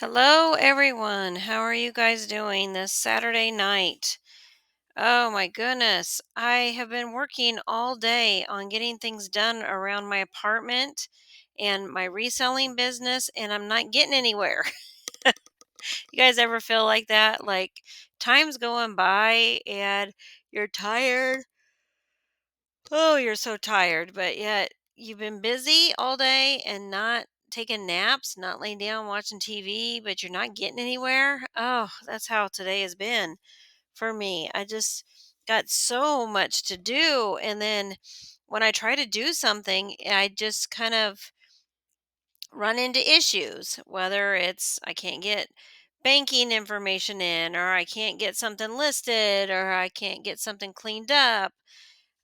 Hello, everyone. How are you guys doing this Saturday night? Oh my goodness. I have been working all day on getting things done around my apartment and my reselling business, and I'm not getting anywhere. You guys ever feel like that? Like time's going by and you're tired. Oh, you're so tired, but yet you've been busy all day and not taking naps, not laying down watching TV, but you're not getting anywhere. Oh, that's how today has been for me. I just got so much to do. And then when I try to do something, I just kind of run into issues, whether it's I can't get banking information in, or I can't get something listed, or I can't get something cleaned up,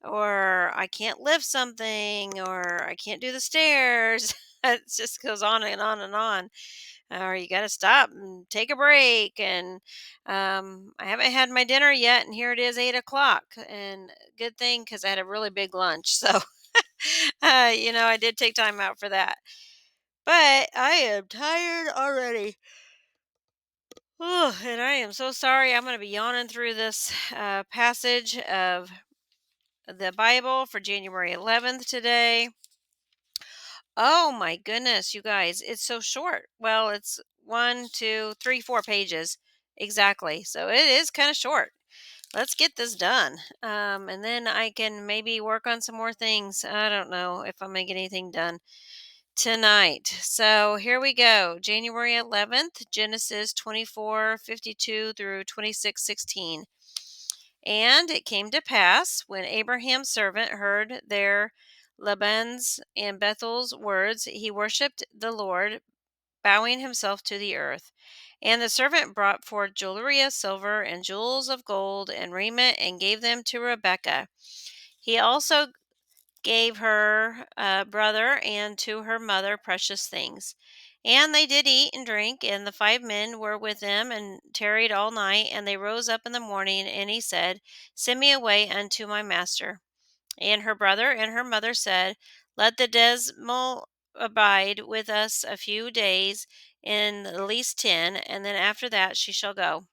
or I can't lift something, or I can't do the stairs. It just goes on and on and on. Or you got to stop and take a break. And I haven't had my dinner yet, and here it is 8 o'clock. And good thing because I had a really big lunch. So, I did take time out for that. But I am tired already. Oh, and I am so sorry. I'm going to be yawning through this passage of the Bible for January 11th today. Oh my goodness, you guys, it's so short. Well, it's one, two, three, 4 pages exactly. So it is kind of short. Let's get this done. And then I can maybe work on some more things. I don't know if I'm going to get anything done tonight. So here we go. January 11th, Genesis 24:52 through 26:16. And it came to pass when Abraham's servant heard their Laban's and Bethel's words, he worshipped the Lord, bowing himself to the earth. And the servant brought forth jewelry of silver and jewels of gold and raiment and gave them to Rebekah. He also gave her brother and to her mother precious things. And they did eat and drink, and the 5 men were with them and tarried all night. And they rose up in the morning, and he said, Send me away unto my master. And her brother and her mother said, Let the dismal abide with us a few days, in the least 10, and then after that she shall go.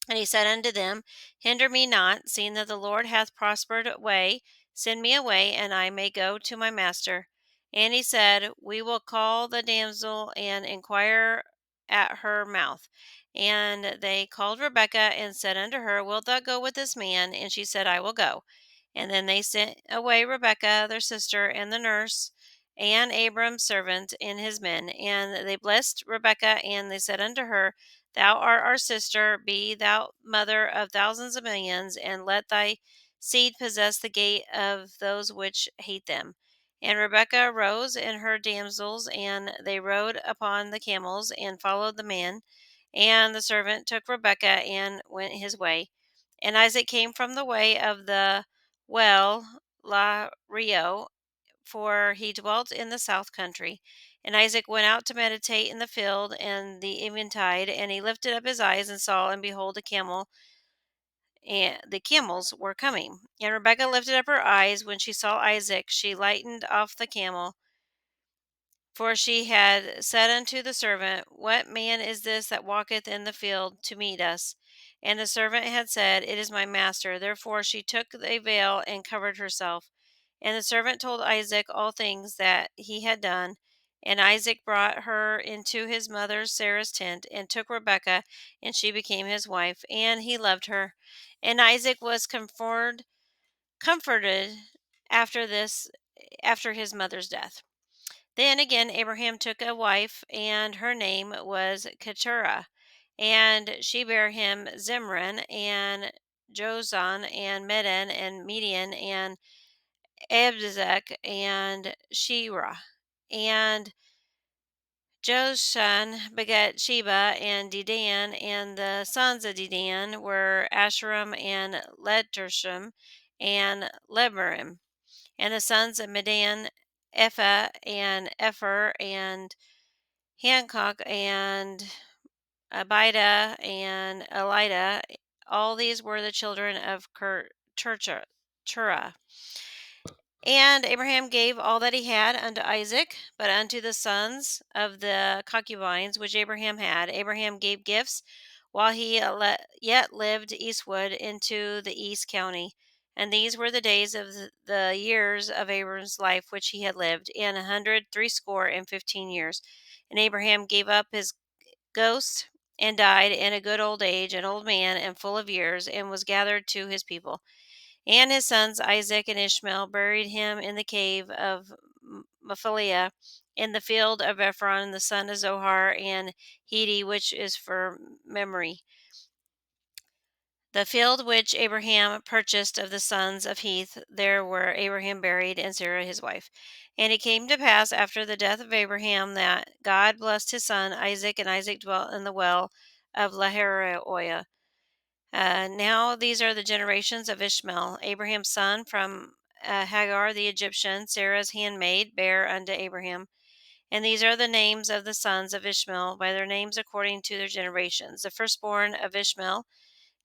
And he said unto them, Hinder me not, seeing that the Lord hath prospered way. Send me away, and I may go to my master. And he said, We will call the damsel and inquire at her mouth. And they called Rebekah and said unto her, Wilt thou go with this man? And she said, I will go. And then they sent away Rebekah, their sister, and the nurse, and Abram's servant and his men. And they blessed Rebekah, and they said unto her, Thou art our sister, be thou mother of thousands of millions, and let thy seed possess the gate of those which hate them. And Rebekah arose and her damsels, and they rode upon the camels, and followed the man. And the servant took Rebekah and went his way. And Isaac came from the way of the well La Rio, for he dwelt in the south country. And Isaac went out to meditate in the field and the eventide, and he lifted up his eyes and saw, and behold, a camel, and the camels were coming. And Rebekah lifted up her eyes when she saw Isaac. She lightened off the camel, for she had said unto the servant, What man is this that walketh in the field to meet us? And the servant had said, It is my master. Therefore she took a veil and covered herself. And the servant told Isaac all things that he had done. And Isaac brought her into his mother Sarah's tent, and took Rebekah, and she became his wife, and he loved her. And Isaac was comforted after this, after his mother's death. Then again Abraham took a wife, and her name was Keturah. And she bare him Zimran, and Jozan, and Medan, and Median, and Abzek, and Shira. And Joshan begat Sheba and Dedan, and the sons of Dedan were Asherim and Letersham and Lebarim. And the sons of Medan, Ephah and Epher and Hancock and Abida and Elida. All these were the children of Turah. And Abraham gave all that he had unto Isaac, but unto the sons of the concubines which Abraham had, Abraham gave gifts while he yet lived eastward into the east county. And these were the days of the years of Abram's life which he had lived, in 160 and 15 years. And Abraham gave up his ghost and died in a good old age, an old man and full of years, and was gathered to his people. And his sons Isaac and Ishmael buried him in the cave of Machpelah in the field of Ephron, the son of Zohar, and Heti, which is for memory. The field which Abraham purchased of the sons of Heth, there were Abraham buried, and Sarah his wife. And it came to pass after the death of Abraham that God blessed his son Isaac, and Isaac dwelt in the well of Lahairoi. Now these are the generations of Ishmael, Abraham's son, from Hagar the Egyptian, Sarah's handmaid, bare unto Abraham. And these are the names of the sons of Ishmael, by their names according to their generations. The firstborn of Ishmael,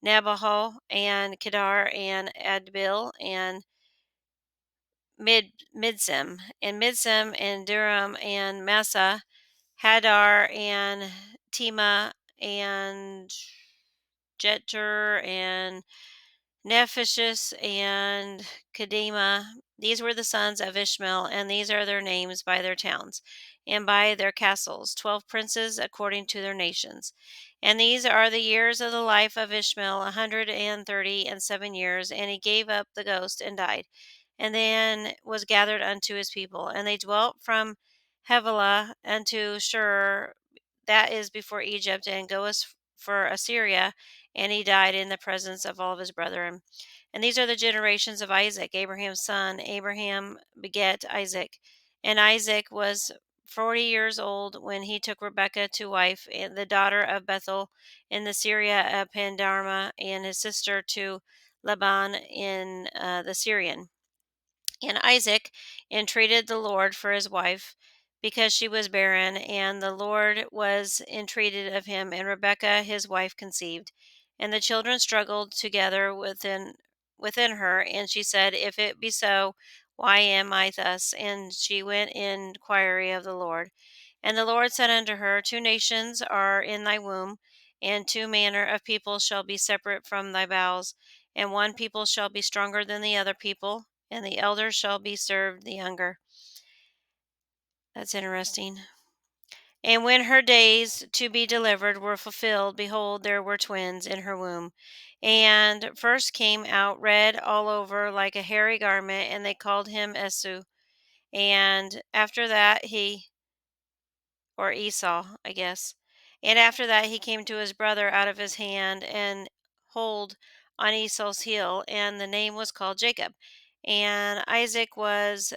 Nabaho, and Kedar, and Adbil, and Midsem, and Duram, and Massa, Hadar, and Tema, and Jetur, and Nephishus, and Kedema. These were the sons of Ishmael, and these are their names by their towns, and by their castles, 12 princes according to their nations. And these are the years of the life of Ishmael, 137 years, and he gave up the ghost and died, and then was gathered unto his people. And they dwelt from Havilah unto Shur, that is before Egypt, and goest for Assyria, and he died in the presence of all of his brethren. And these are the generations of Isaac, Abraham's son. Abraham begat Isaac. And Isaac was 40 years old when he took Rebekah to wife, and the daughter of Bethel in the Syria of Pandarma, and his sister to Laban in the Syrian. And Isaac entreated the Lord for his wife, because she was barren, and the Lord was entreated of him, and Rebekah his wife conceived. And the children struggled together within her, and she said, If it be so, why am I thus? And she went in inquiry of the Lord. And the Lord said unto her, Two nations are in thy womb, and two manner of people shall be separate from thy bowels, and one people shall be stronger than the other people, and the elder shall be served the younger. That's interesting. And when her days to be delivered were fulfilled, behold, there were twins in her womb. And first came out red all over like a hairy garment, and they called him Esau. And after that or Esau, I guess. And after that he came to his brother out of his hand, and hold on Esau's heel, and the name was called Jacob. And Isaac was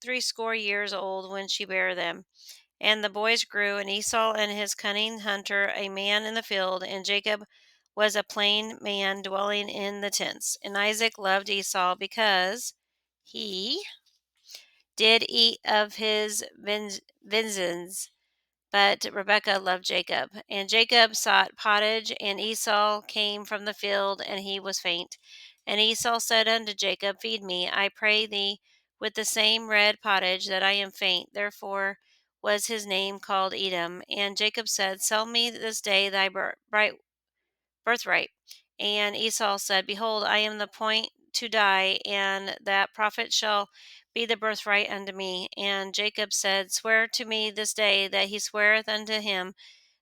60 years old when she bare them. And the boys grew, and Esau and his cunning hunter, a man in the field, and Jacob was a plain man dwelling in the tents. And Isaac loved Esau because he did eat of his vengeance, but Rebekah loved Jacob. And Jacob sought pottage, and Esau came from the field, and he was faint. And Esau said unto Jacob, Feed me, I pray thee, with the same red pottage, that I am faint. Therefore was his name called Edom. And Jacob said, Sell me this day thy birthright. And Esau said, Behold, I am the point to die, and that profit shall be the birthright unto me. And Jacob said, Swear to me this day that he sweareth unto him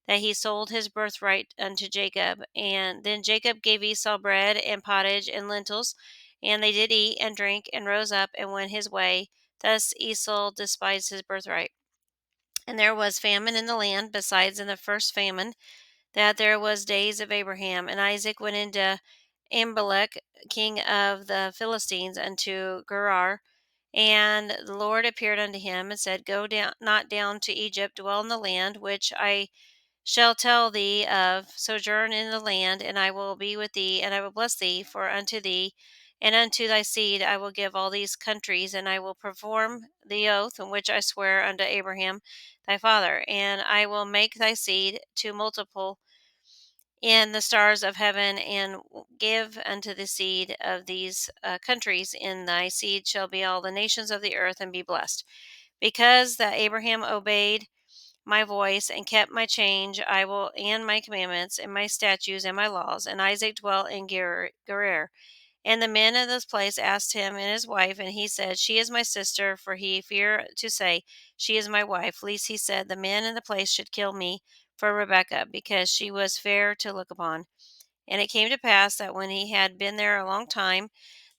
that he sold his birthright unto Jacob. And then Jacob gave Esau bread and pottage and lentils, and they did eat and drink, and rose up and went his way. Thus Esau despised his birthright. And there was famine in the land, besides in the first famine that there was days of Abraham. And Isaac went into Amalek, king of the Philistines, unto Gerar. And the Lord appeared unto him, and said, Go down, not down to Egypt, dwell in the land which I shall tell thee of, sojourn in the land, and I will be with thee, and I will bless thee, for unto thee and unto thy seed I will give all these countries, and I will perform the oath in which I swear unto Abraham thy father, and I will make thy seed to multiple in the stars of heaven, and give unto the seed of these countries. In thy seed shall be all the nations of the earth, and be blessed. Because that Abraham obeyed my voice and kept my change, I will, and my commandments, and my statutes, and my laws. And Isaac dwelt in Gerar. And the men of this place asked him and his wife, and he said, She is my sister. For he feared to say, She is my wife, lest he said, The men in the place should kill me for Rebekah, because she was fair to look upon. And it came to pass that when he had been there a long time,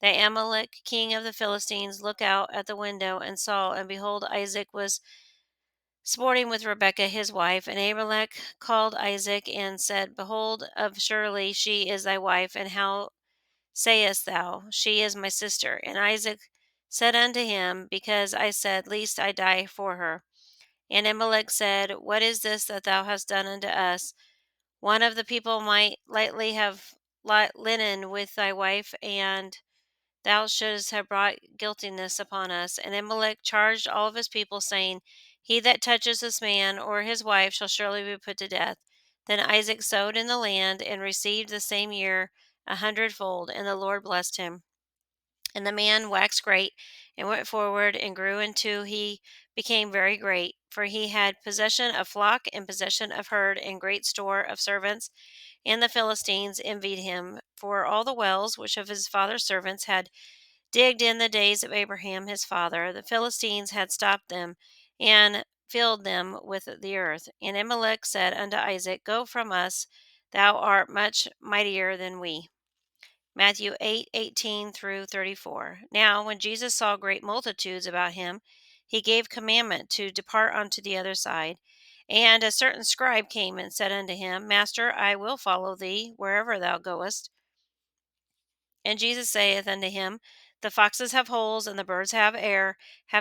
that Amalek, king of the Philistines, looked out at the window and saw, and behold, Isaac was sporting with Rebekah his wife. And Amalek called Isaac and said, Behold, of surely she is thy wife, and how sayest thou, She is my sister? And Isaac said unto him, Because I said, Lest I die for her. And Amalek said, What is this that thou hast done unto us? One of the people might lightly have linen with thy wife, and thou shouldst have brought guiltiness upon us. And Amalek charged all of his people, saying, He that touches this man or his wife shall surely be put to death. Then Isaac sowed in the land, and received the same year 100-fold, and the Lord blessed him. And the man waxed great, and went forward, and grew until he became very great. For he had possession of flock, and possession of herd, and great store of servants. And the Philistines envied him for all the wells which of his father's servants had digged in the days of Abraham his father. The Philistines had stopped them, and filled them with the earth. And Amalek said unto Isaac, Go from us, thou art much mightier than we. Matthew 8:18 through 34. Now when Jesus saw great multitudes about him, he gave commandment to depart unto the other side. And a certain scribe came and said unto him, Master, I will follow thee wherever thou goest. And Jesus saith unto him, The foxes have holes, and the birds have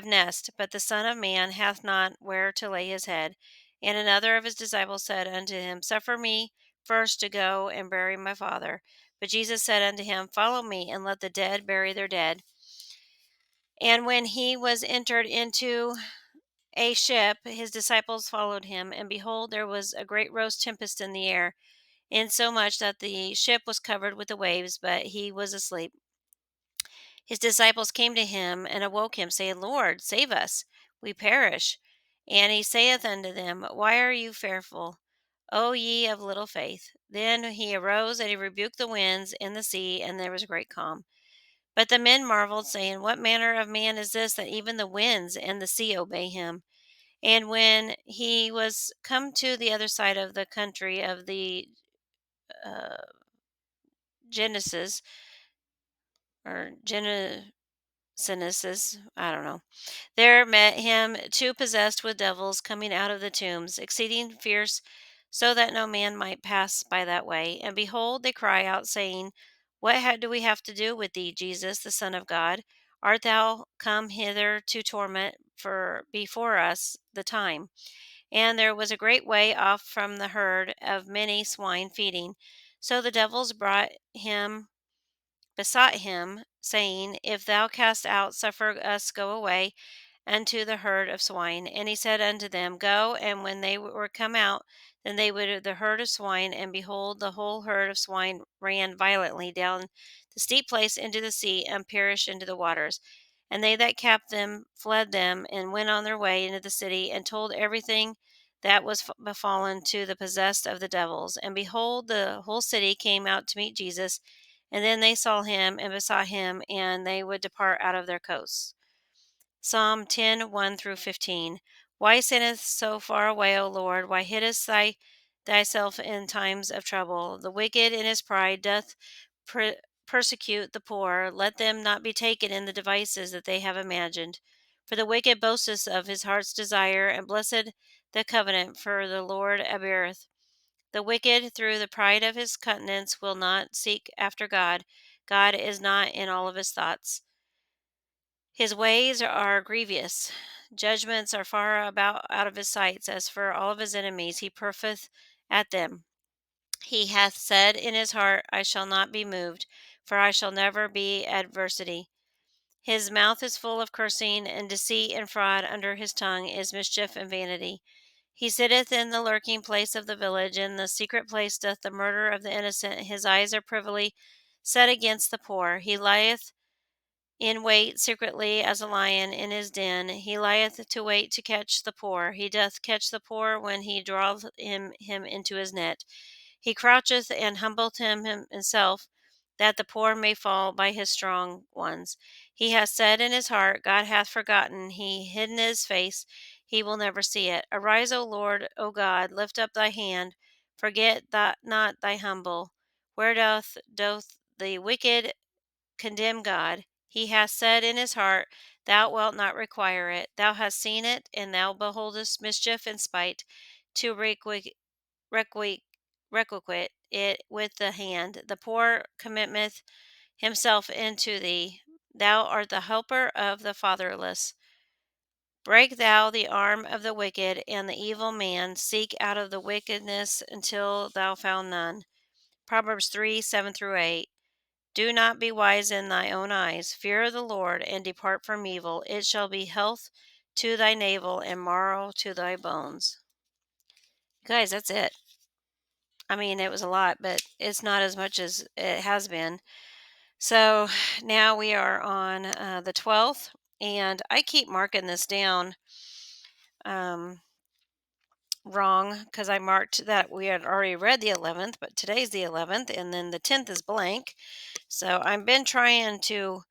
nests, but the Son of Man hath not where to lay his head. And another of his disciples said unto him, Suffer me first to go and bury my father. But Jesus said unto him, Follow me, and let the dead bury their dead. And when he was entered into a ship, his disciples followed him. And behold, there was a great roast tempest in the air, insomuch that the ship was covered with the waves, but he was asleep. His disciples came to him and awoke him, saying, Lord, save us, we perish. And he saith unto them, Why are you fearful, O ye of little faith? Then he arose, and he rebuked the winds and the sea, and there was a great calm. But the men marveled, saying, What manner of man is this, that even the winds and the sea obey him? And when he was come to the other side of the country of the uh, Genesis, or Genesis, I don't know, there met him two possessed with devils, coming out of the tombs, exceeding fierce, so that no man might pass by that way. And behold, they cry out, saying, What do we have to do with thee, Jesus, the Son of God? Art thou come hither to torment for before us the time? And there was a great way off from the herd of many swine feeding. So the devils besought him, saying, If thou cast out, suffer us go away unto the herd of swine. And he said unto them, Go. And when they were come out, then they would the herd of swine, and behold, the whole herd of swine ran violently down the steep place into the sea, and perished into the waters. And they that kept them fled them, and went on their way into the city, and told everything that was befallen to the possessed of the devils. And behold, the whole city came out to meet Jesus, and then they saw him, and besought him, and they would depart out of their coasts. Psalm 10:1 through 15. Why sittest so far away, O Lord? Why hidest thyself in times of trouble? The wicked in his pride doth per- persecute the poor. Let them not be taken in the devices that they have imagined. For the wicked boasteth of his heart's desire, and blessed the covenant for the Lord abhorreth. The wicked, through the pride of his countenance, will not seek after God. God is not in all of his thoughts. His ways are grievous. Judgments are far about out of his sights. As for all of his enemies, he puffeth at them. He hath said in his heart, I shall not be moved, for I shall never be adversity. His mouth is full of cursing, and deceit and fraud under his tongue is mischief and vanity. He sitteth in the lurking place of the village, in the secret place doth the murder of the innocent. His eyes are privily set against the poor. He lieth in wait secretly as a lion in his den. He lieth to wait to catch the poor. He doth catch the poor when he draweth him into his net. He croucheth and humbleth himself, that the poor may fall by his strong ones. He hath said in his heart, God hath forgotten. He hidden his face, he will never see it. Arise, O Lord, O God, lift up thy hand. Forget that not thy humble. Where doth the wicked condemn God? He hath said in his heart, Thou wilt not require it. Thou hast seen it, and thou beholdest mischief and spite, to requite requite it with the hand. The poor committeth himself into thee. Thou art the helper of the fatherless. Break thou the arm of the wicked and the evil man. Seek out of the wickedness until thou found none. Proverbs 3:7-8. Do not be wise in thy own eyes. Fear the Lord and depart from evil. It shall be health to thy navel and marrow to thy bones. Guys, that's it. I mean, it was a lot, but it's not as much as it has been. So now we are on the 12th, and I keep marking this down um, wrong because I marked that we had already read the 11th, but today's the 11th, and then the 10th is blank. So I've been trying to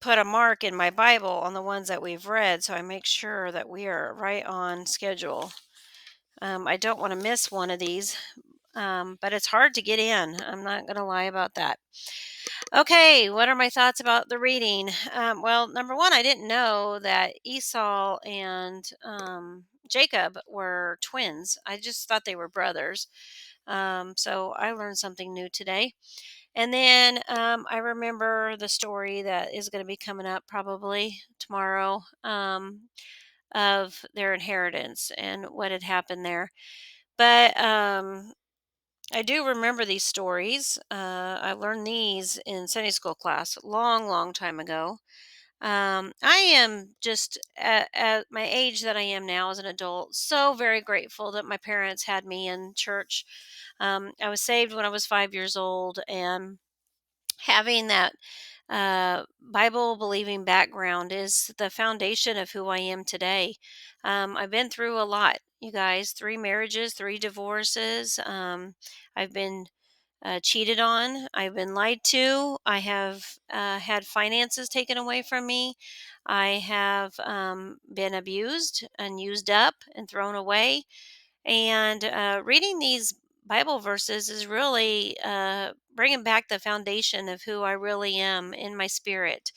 put a mark in my Bible on the ones that we've read so I make sure that we are right on schedule. I don't want to miss one of these, but it's hard to get in. I'm not going to lie about that. Okay, what are my thoughts about the reading? Well, number one, I didn't know that Esau and Jacob were twins. I just thought they were brothers. So I learned something new today. And then I remember the story that is going to be coming up probably tomorrow of their inheritance and what had happened there. But I do remember these stories. I learned these in Sunday school class long, long time ago. I am just at my age that I am now as an adult, so very grateful that my parents had me in church. I was saved when I was 5 years old, and having that Bible believing background is the foundation of who I am today. I've been through a lot, you guys, 3 marriages, 3 divorces. I've been cheated on. I've been lied to. I have had finances taken away from me. I have been abused and used up and thrown away. And reading these Bible verses is really bringing back the foundation of who I really am in my spirit.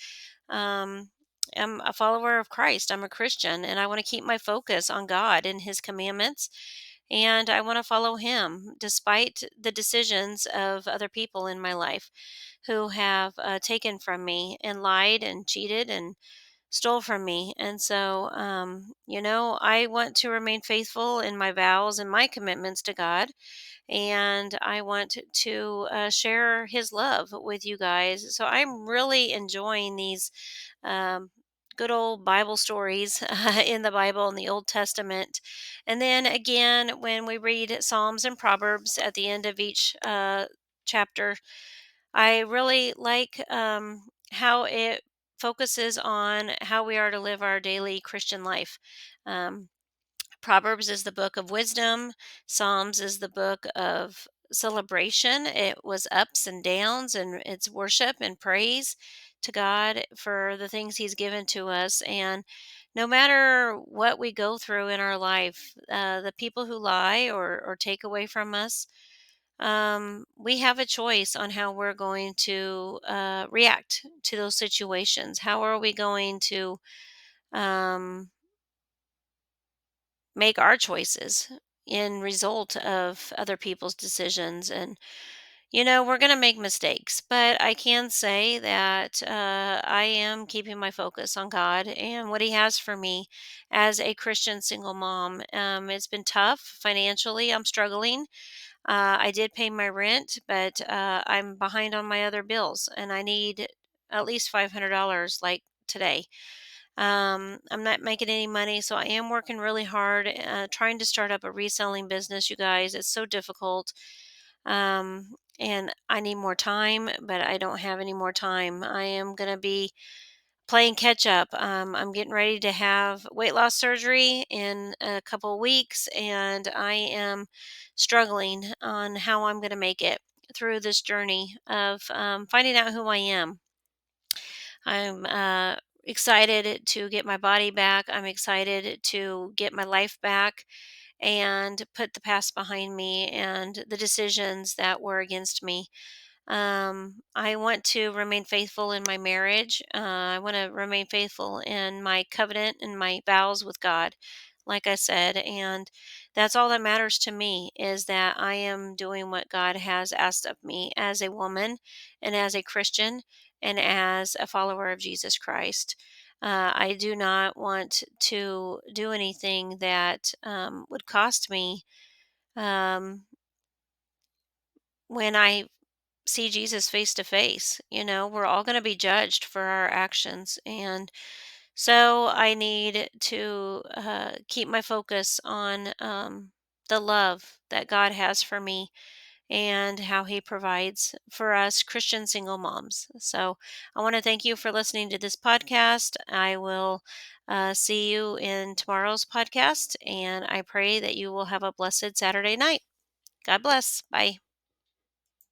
Um, I'm a follower of Christ. I'm a Christian, and I want to keep my focus on God and His commandments. And I want to follow Him despite the decisions of other people in my life who have taken from me and lied and cheated and stole from me. And so, I want to remain faithful in my vows and my commitments to God. And I want to share His love with you guys. So I'm really enjoying these um, good old Bible stories in the Bible in the Old Testament. And then again, when we read Psalms and Proverbs at the end of each chapter, I really like how it focuses on how we are to live our daily Christian life. Um, Proverbs is the book of wisdom. Psalms is the book of celebration. It was ups and downs, and it's worship and praise to God for the things He's given to us. And no matter what we go through in our life, the people who lie or take away from us, we have a choice on how we're going to react to those situations. How are we going to um, make our choices in result of other people's decisions? And we're going to make mistakes, but I can say that I am keeping my focus on God and what He has for me as a Christian single mom. It's been tough financially. I'm struggling. I did pay my rent, but I'm behind on my other bills, and I need at least $500 like today. I'm not making any money, so I am working really hard, trying to start up a reselling business. You guys, it's so difficult. And I need more time, but I don't have any more time. I am going to be playing catch up. I'm getting ready to have weight loss surgery in a couple of weeks, and I am struggling on how I'm going to make it through this journey of finding out who I am. I'm excited to get my body back. I'm excited to get my life back and put the past behind me and the decisions that were against me. I want to remain faithful in my marriage. I want to remain faithful in my covenant and my vows with God, like I said. And that's all that matters to me, is that I am doing what God has asked of me as a woman and as a Christian and as a follower of Jesus Christ. I do not want to do anything that would cost me um, when I see Jesus face to face. We're all going to be judged for our actions. And so I need to keep my focus on the love that God has for me and how he provides for us Christian single moms. So I want to thank you for listening to this podcast. I will see you in tomorrow's podcast, and I pray that you will have a blessed Saturday night. God bless. Bye.